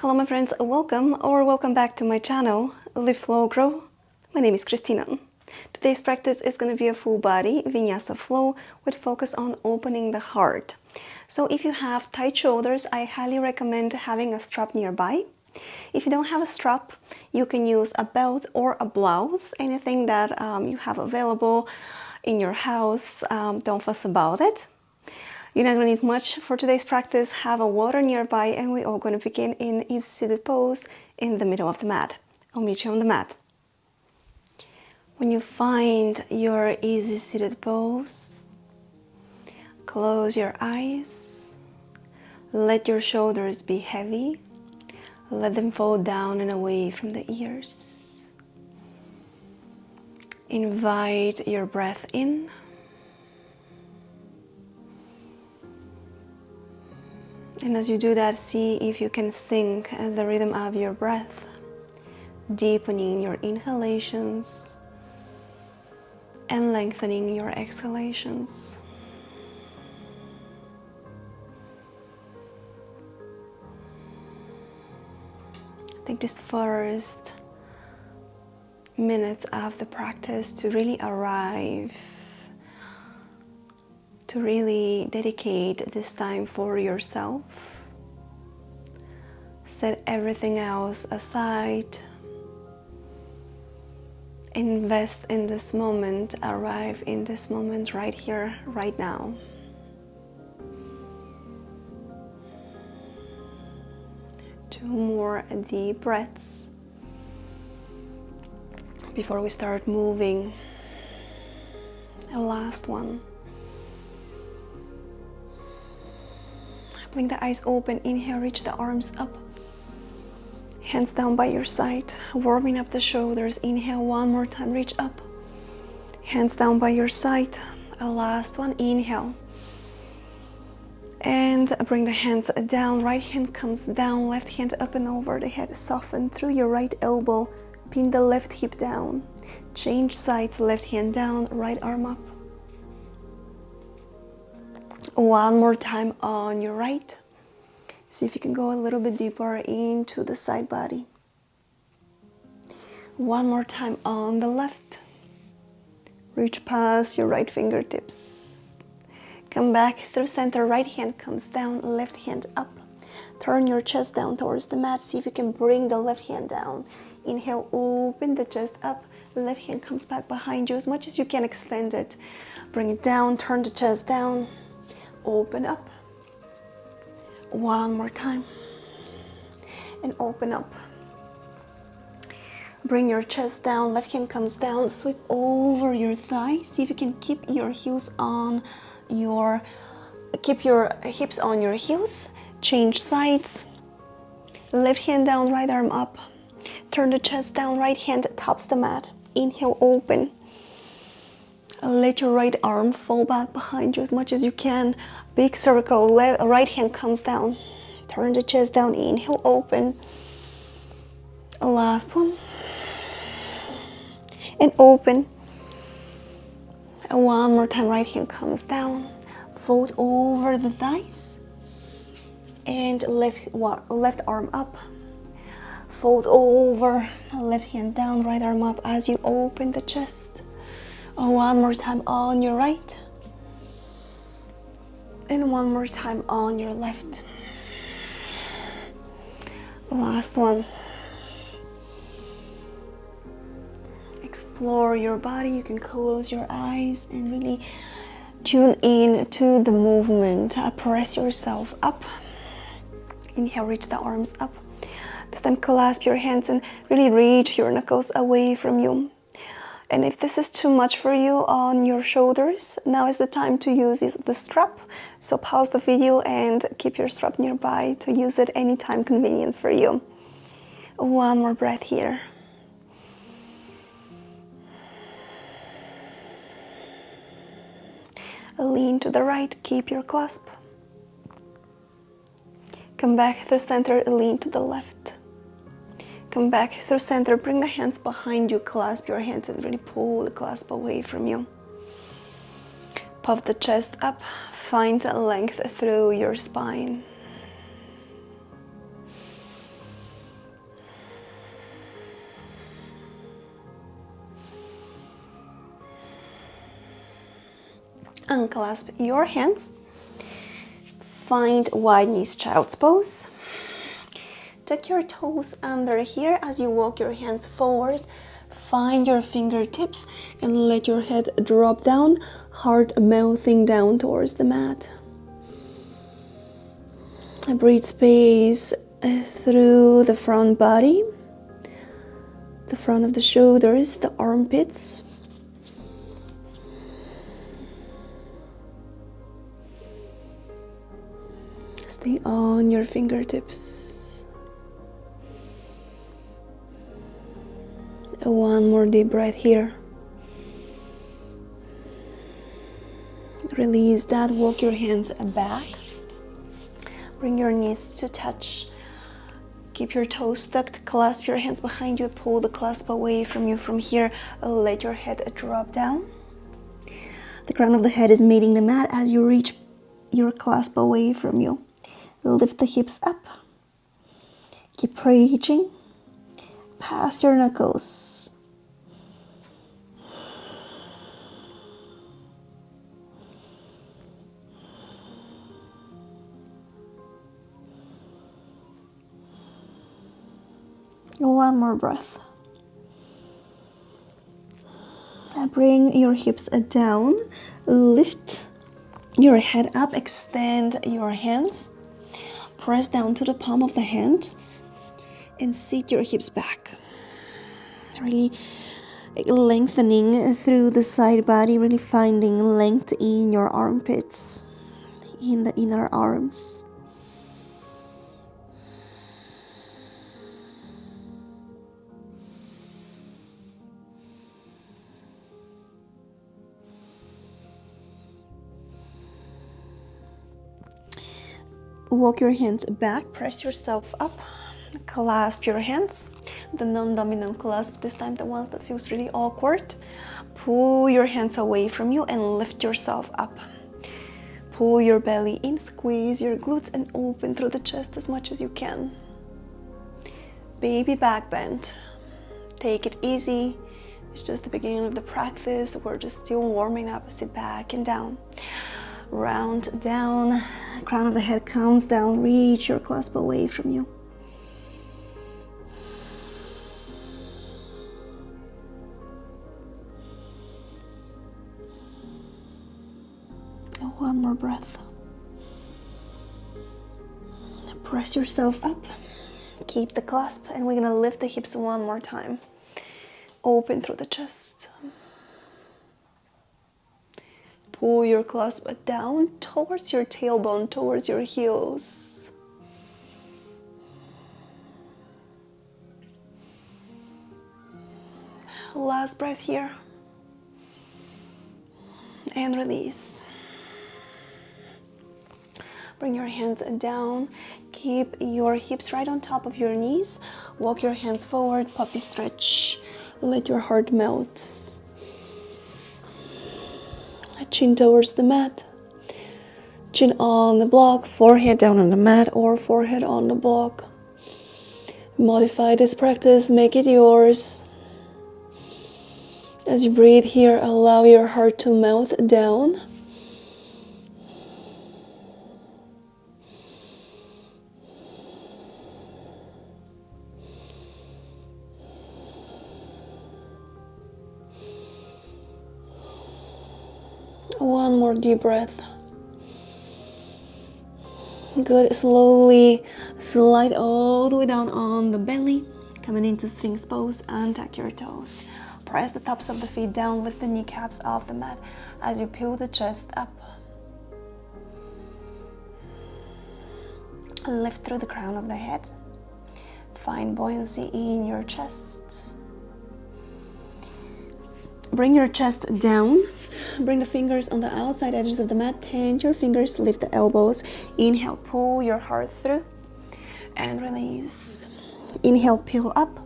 Hello my friends, welcome back to my channel, Live Flow Grow. My name is Christina. Today's practice is going to be a full body Vinyasa flow with focus on opening the heart. So if you have tight shoulders, I highly recommend having a strap nearby. If you don't have a strap, you can use a belt or a blouse, anything that you have available in your house. Don't fuss about it. You're not going to need much for today's practice. Have a water nearby and we're all going to begin in easy seated pose in the middle of the mat. I'll meet you on the mat. When you find your easy seated pose, close your eyes. Let your shoulders be heavy. Let them fall down and away from the ears. Invite your breath in. And as you do that, see if you can sync the rhythm of your breath, deepening your inhalations and lengthening your exhalations. Take this first minutes of the practice to really arrive, to really dedicate this time for yourself. Set everything else aside. Invest in this moment, arrive in this moment right here, right now. Two more deep breaths before we start moving. A last one. Blink the eyes open, inhale, reach the arms up. Hands down by your side, warming up the shoulders. Inhale one more time, reach up. Hands down by your side. A last one, inhale. And bring the hands down, right hand comes down, left hand up and over the head. Soften through your right elbow, pin the left hip down. Change sides, left hand down, right arm up. One more time on your right. See if you can go a little bit deeper into the side body. One more time on the left. Reach past your right fingertips. Come back through center, right hand comes down, left hand up. Turn your chest down towards the mat. See if you can bring the left hand down. Inhale, open the chest up. Left hand comes back behind you as much as you can, extend it. Bring it down, turn the chest down. Open up. One more time. And open up. Bring your chest down, left hand comes down, sweep over your thighs. See if you can keep your heels on your, keep your hips on your heels. Change sides. Left hand down, right arm up. Turn the chest down, right hand tops the mat. Inhale, open. Let your right arm fall back behind you as much as you can. Big circle, right hand comes down. Turn the chest down, inhale, open. Last one. And open. And one more time, right hand comes down. Fold over the thighs. And left arm up. Fold over, left hand down, right arm up as you open the chest. One more time on your right. And one more time on your left. Last one. Explore your body. You can close your eyes and really tune in to the movement. Press yourself up. Inhale, reach the arms up. This time clasp your hands and really reach your knuckles away from you. And if this is too much for you on your shoulders, now is the time to use the strap. So pause the video and keep your strap nearby to use it anytime convenient for you. One more breath here. Lean to the right, keep your clasp. Come back through center, lean to the left. Come back through center, bring the hands behind you, clasp your hands and really pull the clasp away from you. Puff the chest up, find the length through your spine. Unclasp your hands. Find wide knees, child's pose. Tuck your toes under here as you walk your hands forward. Find your fingertips and let your head drop down, heart mouthing down towards the mat. Breathe space through the front body, the front of the shoulders, the armpits. Stay on your fingertips. One more deep breath here. Release that, walk your hands back. Bring your knees to touch. Keep your toes tucked, clasp your hands behind you, pull the clasp away from you. From here, let your head drop down. The crown of the head is meeting the mat as you reach your clasp away from you. Lift the hips up. Keep reaching. Pass your knuckles. One more breath. Bring your hips down. Lift your head up. Extend your hands. Press down to the palm of the hand and seat your hips back. Really lengthening through the side body, really finding length in your armpits, in the inner arms. Walk your hands back, press yourself up, clasp your hands, the non-dominant clasp, this time the ones that feels really awkward. Pull your hands away from you and lift yourself up. Pull your belly in, squeeze your glutes and open through the chest as much as you can. Baby back bend. Take it easy. It's just the beginning of the practice. We're just still warming up. Sit back and down. Round down, crown of the head comes down, reach your clasp away from you. One more breath. Press yourself up, keep the clasp, and we're gonna lift the hips one more time. Open through the chest. Pull your clasp down towards your tailbone, towards your heels. Last breath here. And release. Bring your hands down. Keep your hips right on top of your knees. Walk your hands forward, puppy stretch. Let your heart melt. Chin towards the mat, chin on the block, forehead down on the mat or forehead on the block. Modify this practice, make it yours. As you breathe here, allow your heart to melt down. One more deep breath. Good. Slowly slide all the way down on the belly. Coming into Sphinx pose, untuck your toes. Press the tops of the feet down, lift the kneecaps off the mat as you peel the chest up. Lift through the crown of the head. Find buoyancy in your chest. Bring your chest down. Bring the fingers on the outside edges of the mat. Tend your fingers, lift the elbows. Inhale, pull your heart through. And release. Inhale, peel up.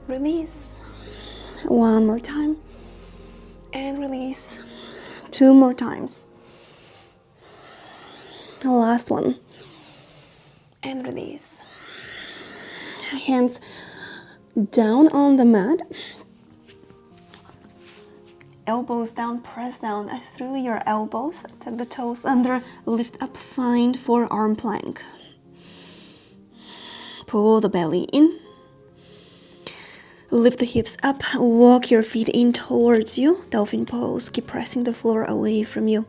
Release. One more time. And release. Two more times. The last one. And release. Hands down on the mat. Elbows down, press down through your elbows. Tuck the toes under, lift up, find forearm plank. Pull the belly in. Lift the hips up, walk your feet in towards you. Dolphin Pose. Keep pressing the floor away from you.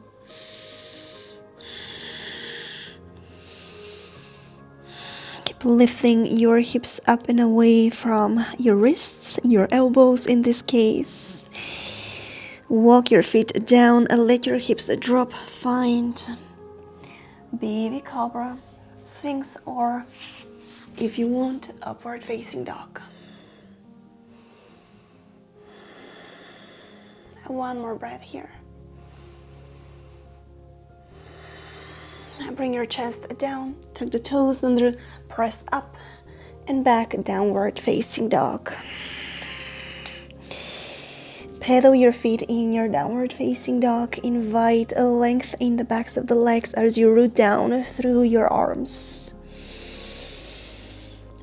Keep lifting your hips up and away from your wrists, your elbows in this case. Walk your feet down and let your hips drop. Find baby cobra, sphinx, or if you want, upward facing dog. One more breath here. Bring your chest down, tuck the toes under, press up and back, downward facing dog. Pedal your feet in your downward facing dog. Invite a length in the backs of the legs as you root down through your arms.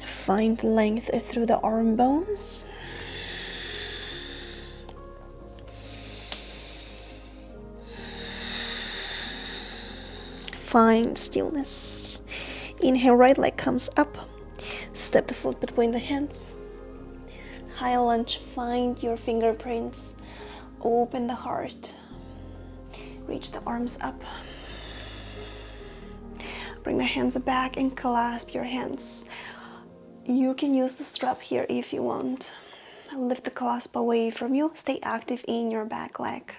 Find length through the arm bones. Find stillness. Inhale, right leg comes up. Step the foot between the hands. High lunge, find your fingerprints. Open the heart. Reach the arms up. Bring the hands back and clasp your hands. You can use the strap here if you want. Lift the clasp away from you. Stay active in your back leg.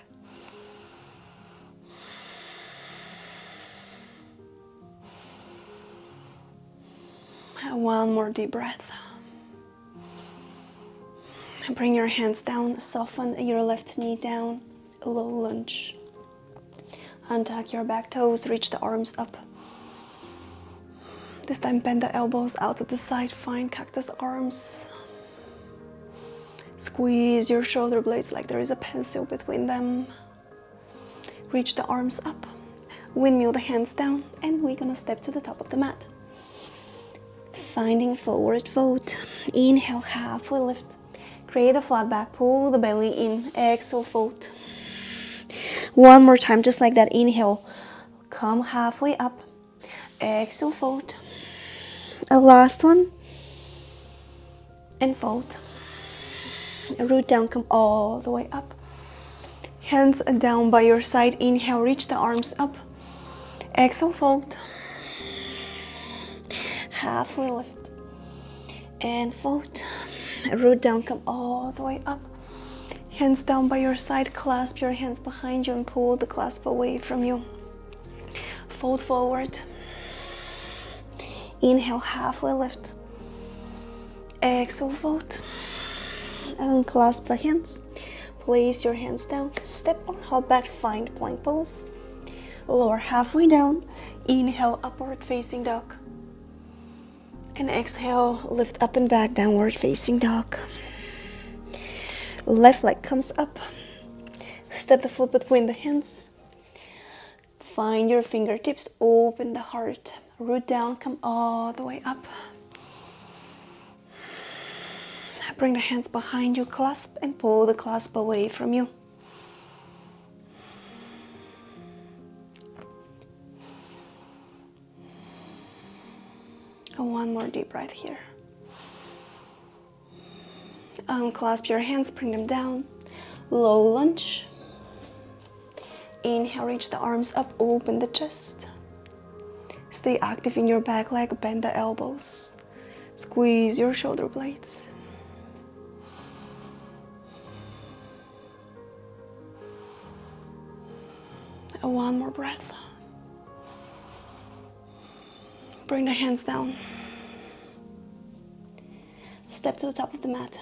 One more deep breath. Bring your hands down, soften your left knee down, low lunge. Untuck your back toes, reach the arms up. This time bend the elbows out to the side, find cactus arms. Squeeze your shoulder blades like there is a pencil between them. Reach the arms up, windmill the hands down, and we're gonna step to the top of the mat. Finding forward fold. Inhale, halfway lift. Create a flat back, pull the belly in, exhale, fold. One more time, just like that. Inhale, come halfway up, exhale, fold. A last one, and fold. Root down, come all the way up. Hands down by your side. Inhale, reach the arms up, exhale, fold. Halfway lift, and fold. Root down, come all the way up. Hands down by your side, clasp your hands behind you and pull the clasp away from you. Fold forward. Inhale, halfway lift. Exhale, fold. Unclasp the hands. Place your hands down. Step or hop back, find plank pose. Lower halfway down. Inhale, upward facing dog. And exhale, lift up and back, downward facing dog. Left leg comes up. Step the foot between the hands. Find your fingertips, open the heart. Root down, come all the way up. Bring the hands behind you, clasp and pull the clasp away from you. One more deep breath here. Unclasp your hands, bring them down. Low lunge. Inhale, reach the arms up, open the chest. Stay active in your back leg, bend the elbows. Squeeze your shoulder blades. One more breath. Bring the hands down. Step to the top of the mat.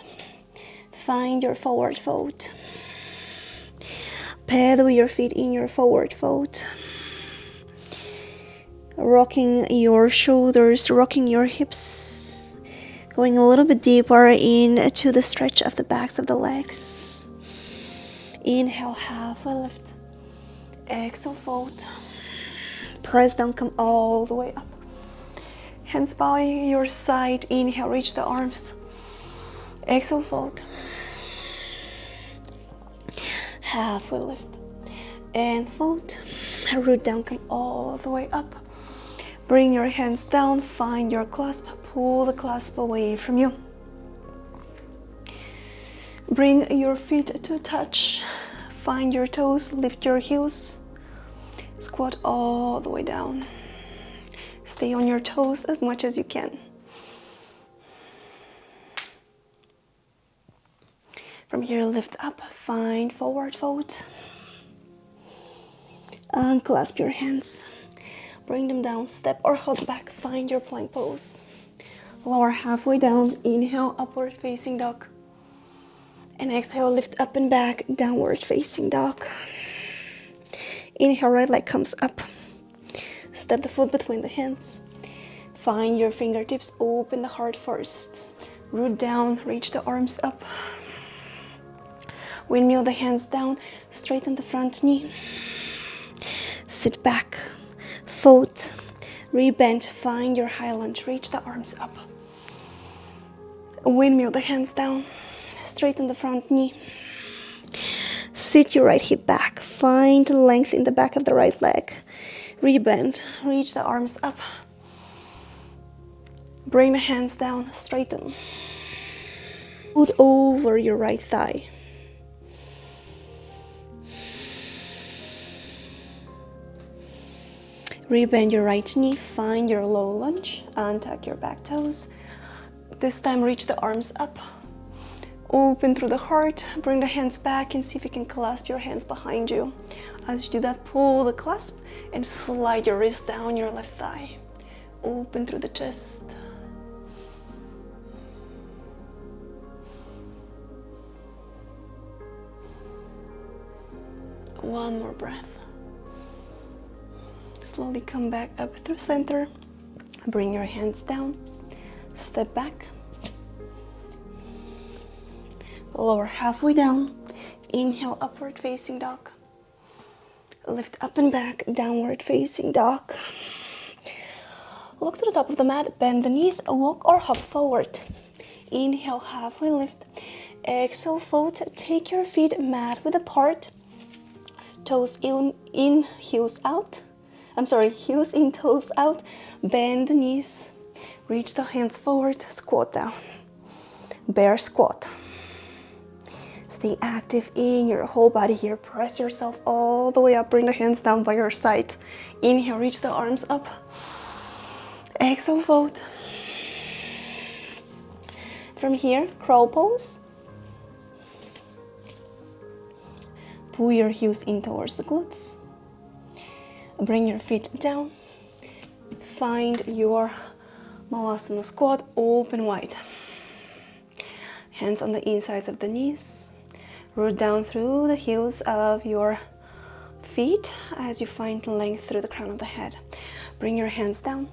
Find your forward fold. Pedal your feet in your forward fold. Rocking your shoulders, rocking your hips. Going a little bit deeper into the stretch of the backs of the legs. Inhale, halfway lift. Exhale, fold. Press down, come all the way up. Hands by your side. Inhale, reach the arms. Exhale, fold. halfway lift, and float. Root down, come all the way up. Bring your hands down, find your clasp, pull the clasp away from you. Bring your feet to touch, find your toes, lift your heels, squat all the way down. Stay on your toes as much as you can. From here, lift up, find forward fold. Unclasp your hands. Bring them down, step or hold back, find your plank pose. Lower halfway down, inhale, upward facing dog. And exhale, lift up and back, downward facing dog. Inhale, right leg comes up. Step the foot between the hands. Find your fingertips, open the heart first. Root down, reach the arms up. Windmill the hands down, straighten the front knee. Sit back, fold, rebend, find your high lunge, reach the arms up. Windmill the hands down, straighten the front knee. Sit your right hip back, find length in the back of the right leg. Rebend, reach the arms up. Bring the hands down, straighten. Foot over your right thigh. Rebend your right knee, find your low lunge, untuck your back toes. This time reach the arms up. Open through the heart, bring the hands back and see if you can clasp your hands behind you. As you do that, pull the clasp and slide your wrist down your left thigh. Open through the chest. One more breath. Slowly come back up through center. Bring your hands down. Step back. Lower halfway down. Inhale, upward facing dog. Lift up and back, downward facing dog. Look to the top of the mat, bend the knees, walk or hop forward. Inhale, halfway lift. Exhale, fold. Take your feet mat width apart. Toes in, heels out. Heels in, toes out. Bend the knees. Reach the hands forward, squat down. Bear squat. Stay active in your whole body here. Press yourself all the way up. Bring the hands down by your side. Inhale, reach the arms up. Exhale, fold. From here, crow pose. Pull your heels in towards the glutes. Bring your feet down. Find your Malasana squat, open wide. Hands on the insides of the knees. Root down through the heels of your feet as you find length through the crown of the head. Bring your hands down.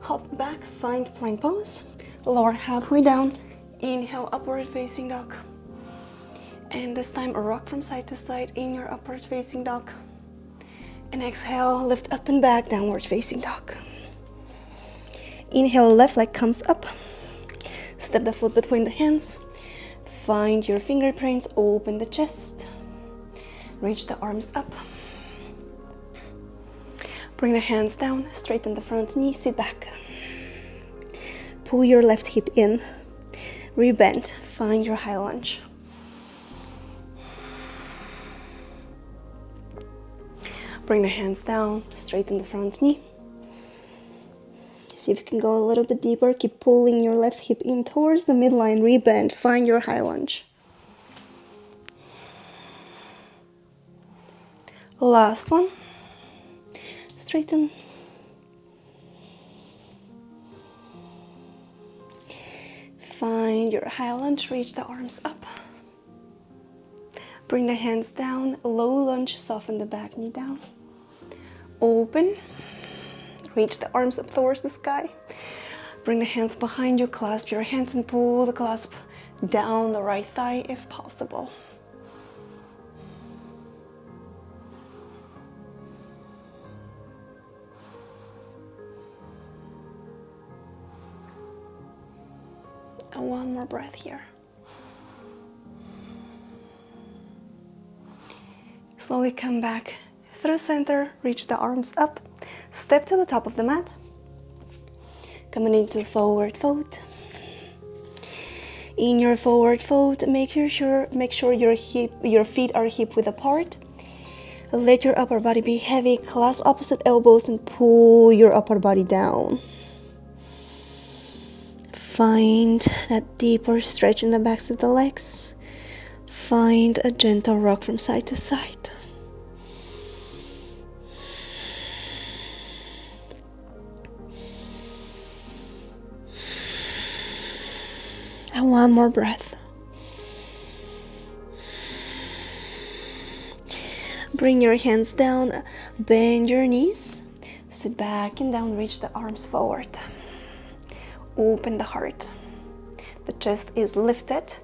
Hop back, find plank pose. Lower halfway down. Inhale, upward facing dog. And this time, rock from side to side in your upward facing dog. And exhale, lift up and back, downward facing dog. Inhale, left leg comes up. Step the foot between the hands. Find your fingerprints, open the chest. Reach the arms up. Bring the hands down, straighten the front knee, sit back. Pull your left hip in. Rebend, find your high lunge. Bring the hands down, straighten the front knee. See if you can go a little bit deeper. Keep pulling your left hip in towards the midline. Rebend, find your high lunge. Last one. Straighten. Find your high lunge, reach the arms up. Bring the hands down, low lunge, soften the back knee down. Open, reach the arms up towards the sky. Bring the hands behind you, clasp your hands and pull the clasp down the right thigh if possible. And one more breath here. Slowly come back through center, reach the arms up, step to the top of the mat. Coming into forward fold. In your forward fold, make sure your feet are hip width apart. Let your upper body be heavy. Clasp opposite elbows and pull your upper body down. Find that deeper stretch in the backs of the legs. Find a gentle rock from side to side. And one more breath. Bring your hands down, bend your knees, sit back and down, reach the arms forward. Open the heart. The chest is lifted.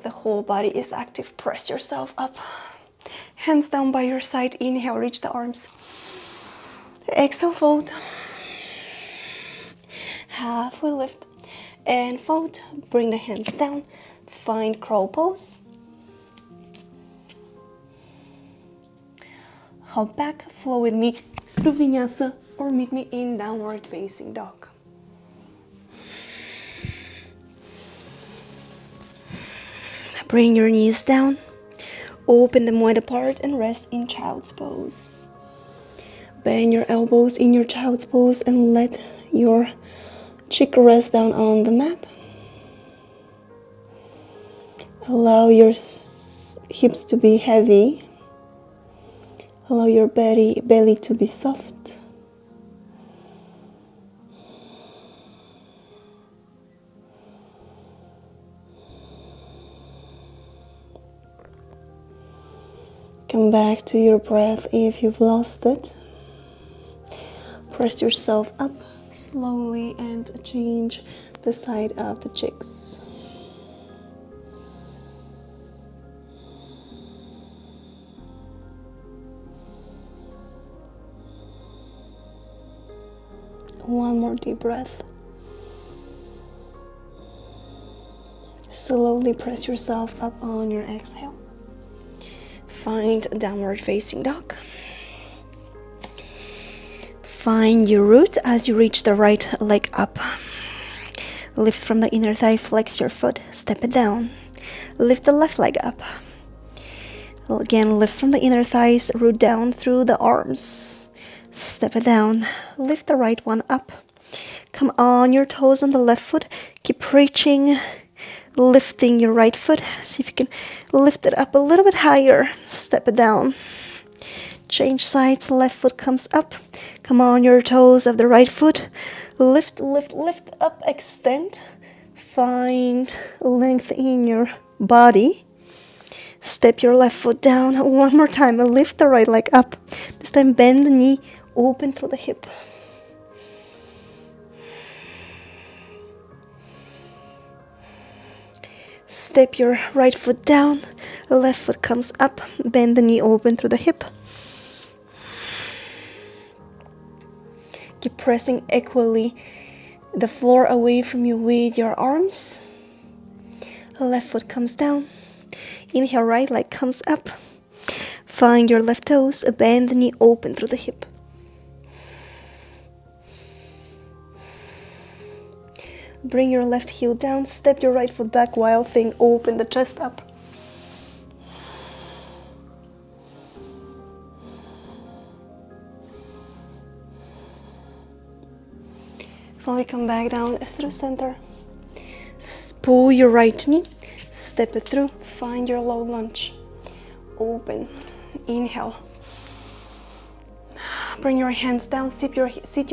The whole body is active. Press yourself up. Hands down by your side. Inhale, reach the arms. Exhale, fold. Halfway lift and fold. Bring the hands down. Find crow pose. Hop back, flow with me through Vinyasa or meet me in downward facing dog. Bring your knees down, open them wide apart and rest in child's pose. Bend your elbows in your child's pose and let your cheek rest down on the mat. Allow your hips to be heavy. Allow your belly to be soft. Come back to your breath if you've lost it. Press yourself up slowly and change the side of the cheeks. One more deep breath. Slowly press yourself up on your exhale. Find downward facing dog. Find your root as you reach the right leg up. Lift from the inner thigh, flex your foot, step it down. Lift the left leg up. Again, lift from the inner thighs, root down through the arms. Step it down. Lift the right one up. Come on your toes on the left foot. Keep reaching. Lifting your right foot. See if you can lift it up a little bit higher. Step it down. Change sides. Left foot comes up. Come on your toes of the right foot. Lift, lift, lift up. Extend. Find length in your body. Step your left foot down. One more time. Lift the right leg up. This time bend the knee. Open through the hip. Step your right foot down, left foot comes up, bend the knee, open through the hip. Keep pressing equally the floor away from you with your arms. Left foot comes down. Inhale, right leg comes up. Find your left toes, bend the knee, open through the hip. Bring your left heel down, step your right foot back, wild thing, open the chest up. Slowly come back down through center. Pull your right knee, step it through, find your low lunge. Open, inhale. Bring your hands down, sit your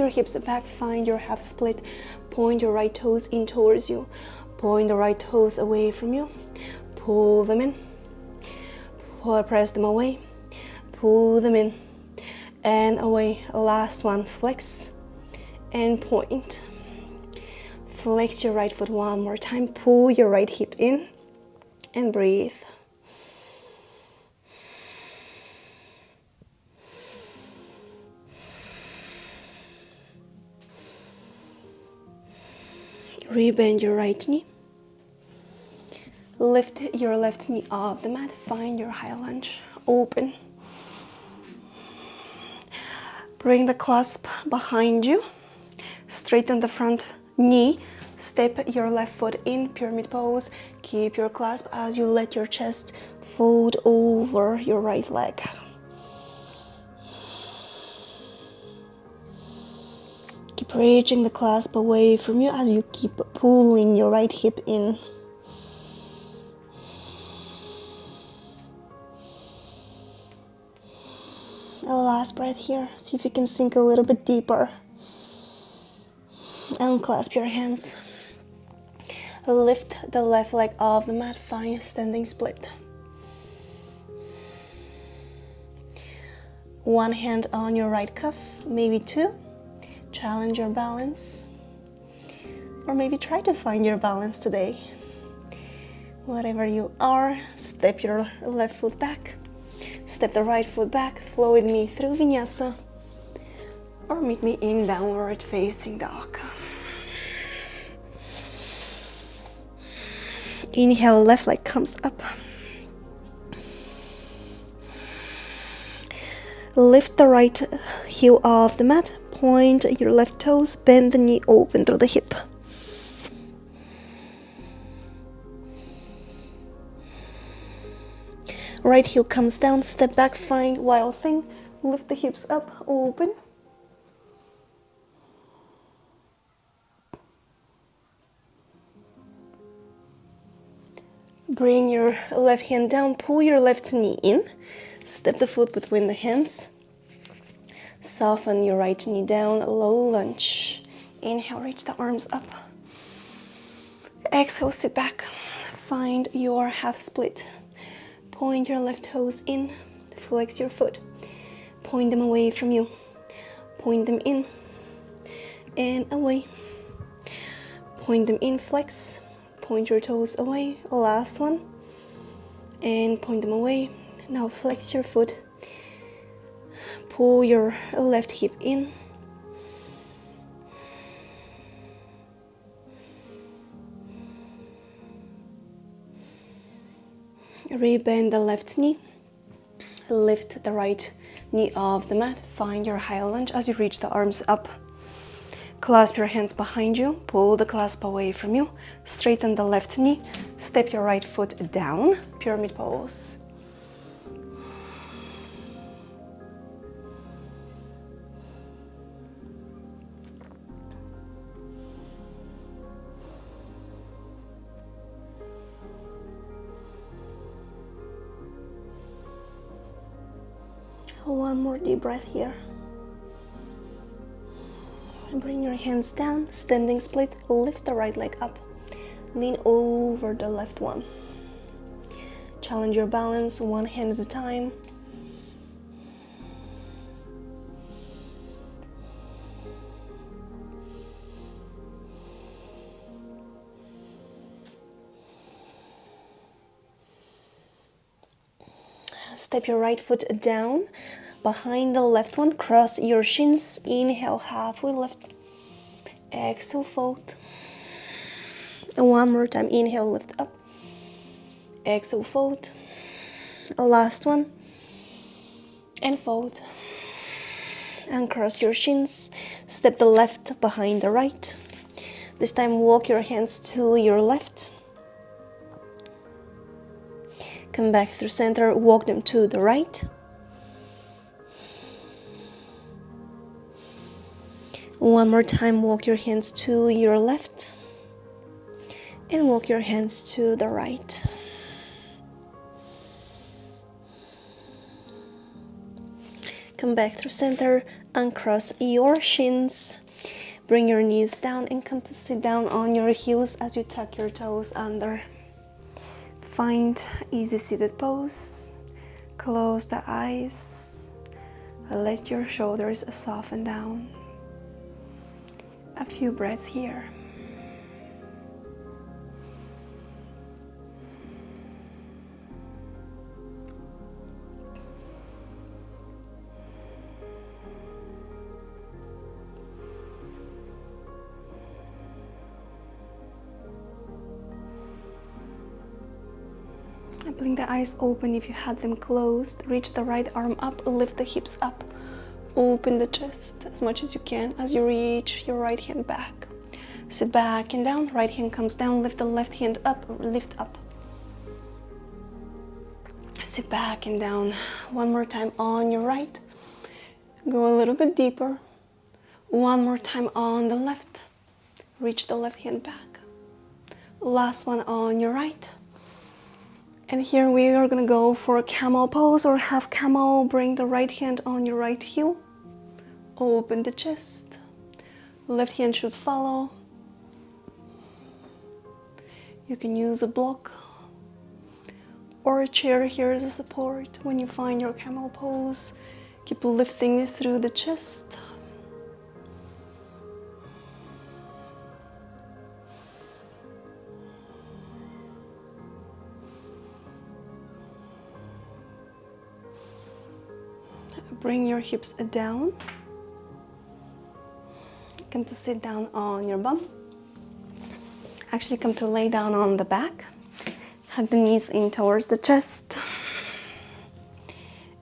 hips back, find your half split. Point your right toes in towards you. Point the right toes away from you. Pull them in. Press them away. Pull them in and away. Last one, flex and point. Flex your right foot one more time. Pull your right hip in and breathe. Rebend your right knee. Lift your left knee off the mat. Find your high lunge. open. Bring the clasp behind you. Straighten the front knee. Step your left foot in, pyramid pose. Keep your clasp as you let your chest fold over your right leg. Keep reaching the clasp away from you as you keep pulling your right hip in. A last breath here. See if you can sink a little bit deeper. Unclasp your hands. Lift the left leg off the mat. Find standing split. One hand on your right cuff, maybe two. Challenge your balance. Or maybe try to find your balance today. Whatever you are, step your left foot back. Step the right foot back. Flow with me through Vinyasa. Or meet me in downward facing dog. Inhale, left leg comes up. Lift the right heel off the mat. Point your left toes. Bend the knee open through the hip. Right heel comes down. Step back. Find wild thing. Lift the hips up. Open. Bring your left hand down, pull your left knee in, step the foot between the hands, soften your right knee down, low lunge. Inhale, reach the arms up. Exhale, sit back. Find your half split. Point your left toes in, flex your foot. Point them away from you. Point them in and away. Point them in, flex. Point your toes away, last one, and point them away. Now flex your foot, pull your left hip in, rebend the left knee, lift the right knee off the mat, find your high lunge as you reach the arms up. Clasp your hands behind you, pull the clasp away from you, straighten the left knee, step your right foot down, pyramid pose. One more deep breath here. Bring your hands down, standing split, lift the right leg up, lean over the left one. Challenge your balance, one hand at a time. Step your right foot down, behind the left one, cross your shins, inhale, halfway lift, exhale, fold. And one more time, inhale, lift up, exhale, fold. Last one, and fold. And cross your shins, step the left behind the right. This time walk your hands to your left. Come back through center, walk them to the right. One more time, walk your hands to your left and walk your hands to the right. Come back through center, uncross your shins. Bring your knees down and come to sit down on your heels as you tuck your toes under. Find easy seated pose. Close the eyes. Let your shoulders soften down. A few breaths here. Blink the eyes open if you had them closed. Reach the right arm up, lift the hips up. Open the chest as much as you can as you reach your right hand back. Sit back and down, right hand comes down, lift the left hand up, lift up. Sit back and down. One more time on your right. Go a little bit deeper. One more time on the left. Reach the left hand back. Last one on your right. And here we are gonna go for a camel pose or half camel. Bring the right hand on your right heel. Open the chest. Left hand should follow. You can use a block or a chair here as a support. When you find your camel pose, keep lifting through the chest. Bring your hips down. Come to sit down on your bum. Actually, come to lay down on the back. Hug the knees in towards the chest.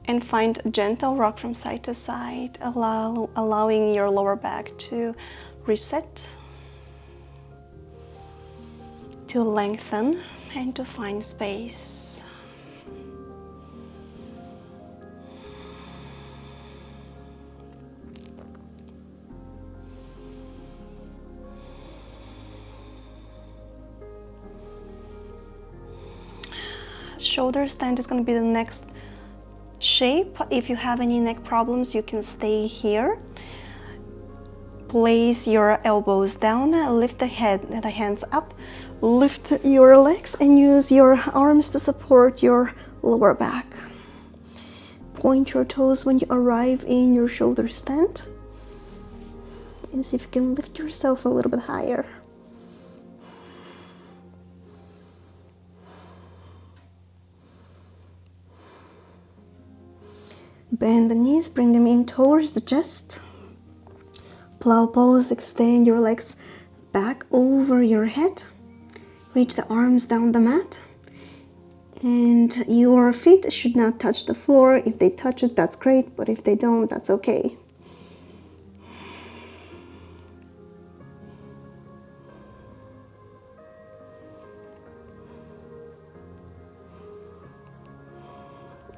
And find a gentle rock from side to side, allowing your lower back to reset, to lengthen, and to find space. Shoulder stand is going to be the next shape. If you have any neck problems, you can stay here. Place your elbows down, lift the hands up, lift your legs and use your arms to support your lower back. Point your toes when you arrive in your shoulder stand. And see if you can lift yourself a little bit higher. Bend the knees, bring them in towards the chest. Plow pose, extend your legs back over your head. Reach the arms down the mat. And your feet should not touch the floor. If they touch it, that's great, but if they don't, that's okay.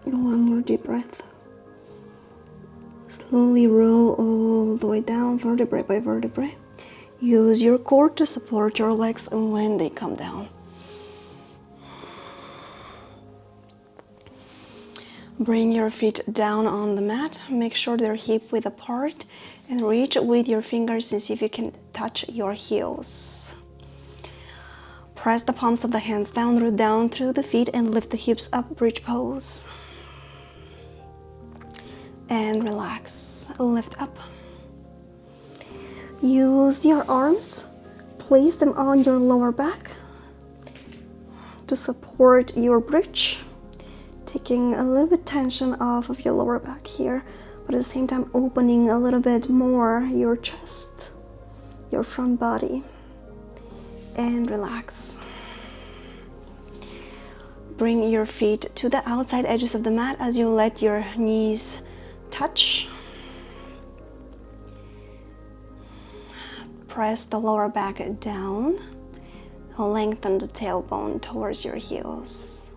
One more deep breath. Slowly roll all the way down, vertebrae by vertebrae. Use your core to support your legs when they come down. Bring your feet down on the mat. Make sure they're hip width apart and reach with your fingers and see if you can touch your heels. Press the palms of the hands down, root down through the feet and lift the hips up, bridge pose. And relax, lift up. Use your arms, place them on your lower back to support your bridge, taking a little bit tension off of your lower back here, but at the same time opening a little bit more your chest, your front body, and relax. Bring your feet to the outside edges of the mat as you let your knees touch. Press the lower back down. Lengthen the tailbone towards your heels.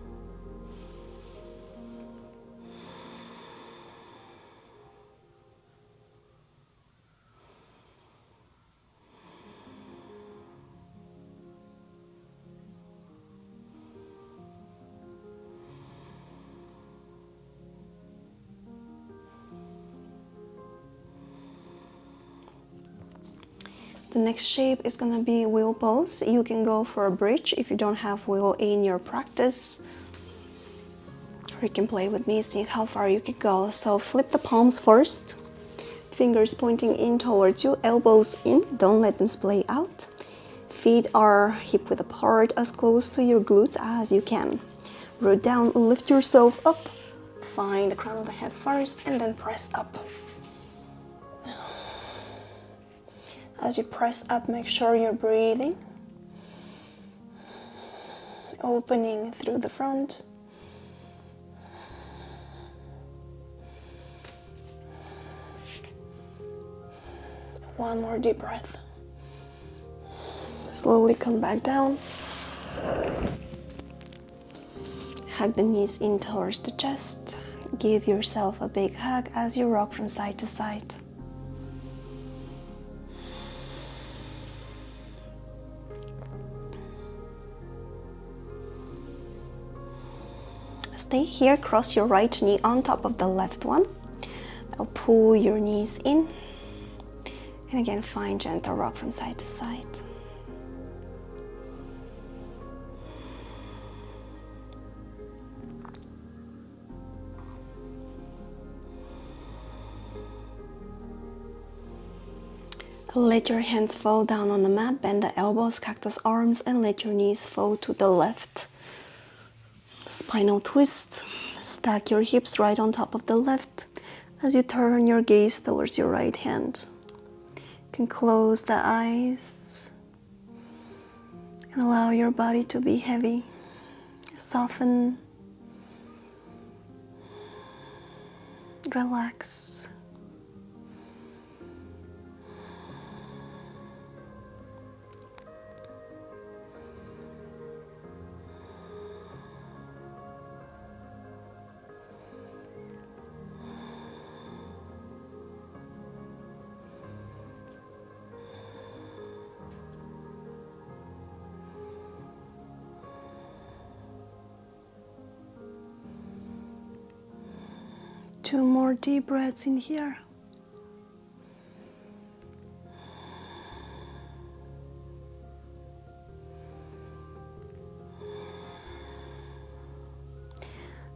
The next shape is going to be wheel pose. You can go for a bridge if you don't have wheel in your practice. Or you can play with me, see how far you can go. So flip the palms first. Fingers pointing in towards you, elbows in, don't let them splay out. Feet are hip width apart, as close to your glutes as you can. Root down, lift yourself up. Find the crown of the head first and then press up. As you press up, make sure you're breathing. Opening through the front One more deep breath. Slowly come back down. Hug the knees in towards the chest. Give yourself a big hug as you rock from side to side. Stay here, cross your right knee on top of the left one. Now pull your knees in. And again, find gentle rock from side to side. Let your hands fall down on the mat, bend the elbows, cactus arms, and let your knees fall to the left. Spinal twist. Stack your hips right on top of the left as you turn your gaze towards your right hand. You can close the eyes and allow your body to be heavy. Soften. Relax. Two more deep breaths in here.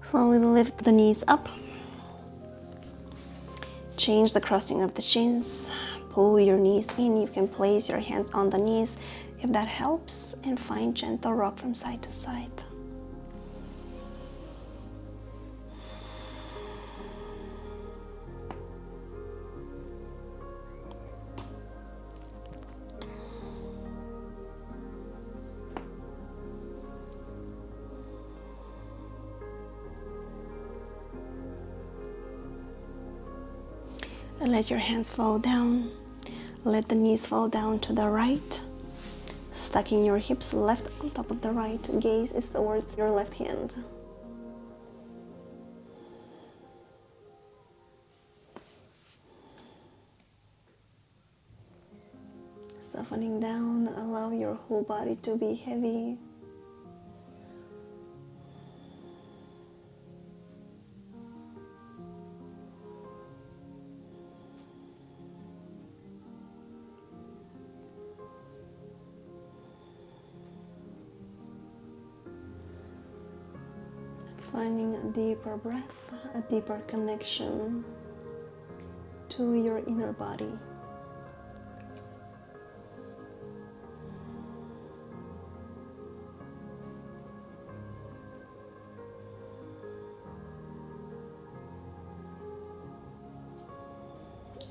Slowly lift the knees up. Change the crossing of the shins. Pull your knees in. You can place your hands on the knees if that helps, and find gentle rock from side to side. And let your hands fall down. Let the knees fall down to the right. Stacking your hips left on top of the right. Gaze is towards your left hand. Softening down, allow your whole body to be heavy. Finding a deeper breath, a deeper connection to your inner body.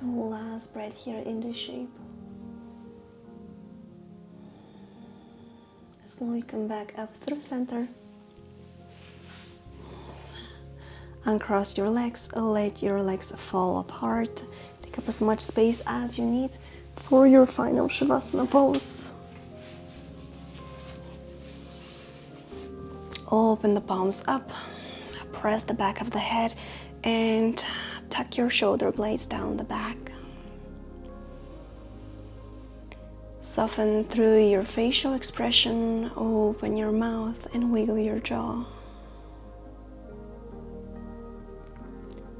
Last breath here in this shape. Slowly come back up through center. Uncross your legs, let your legs fall apart. Take up as much space as you need for your final Shavasana pose. Open the palms up, press the back of the head, and tuck your shoulder blades down the back. Soften through your facial expression, open your mouth and wiggle your jaw.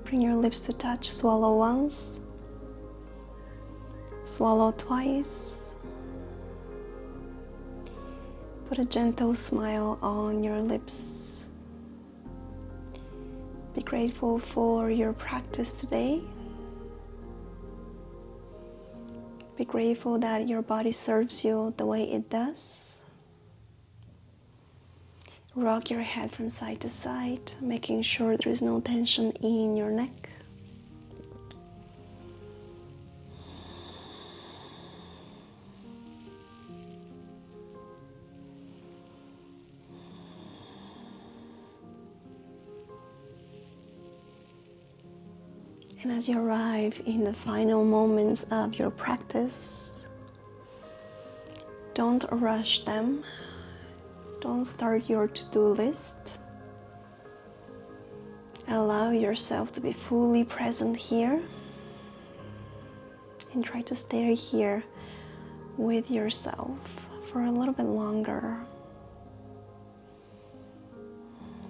Bring your lips to touch, swallow once, swallow twice. Put a gentle smile on your lips. Be grateful for your practice today. Be grateful that your body serves you the way it does. Rock your head from side to side, making sure there is no tension in your neck. And as you arrive in the final moments of your practice, don't rush them. Don't start your to-do list. Allow yourself to be fully present here and try to stay here with yourself for a little bit longer.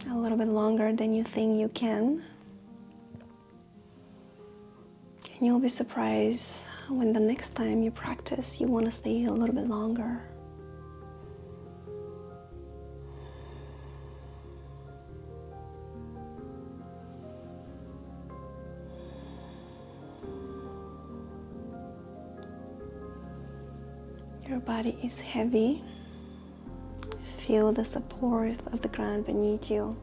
A little bit longer than you think you can. And you'll be surprised when the next time you practice, you want to stay a little bit longer. Your body is heavy. Feel the support of the ground beneath you.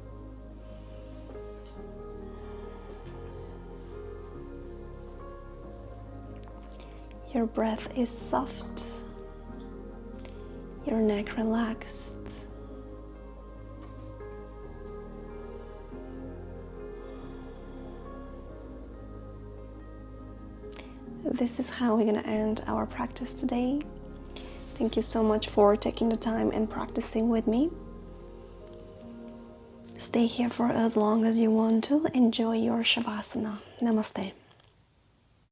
Your breath is soft. Your neck relaxed. This is how we're going to end our practice today. Thank you so much for taking the time and practicing with me. Stay here for as long as you want to. Enjoy your Shavasana. Namaste.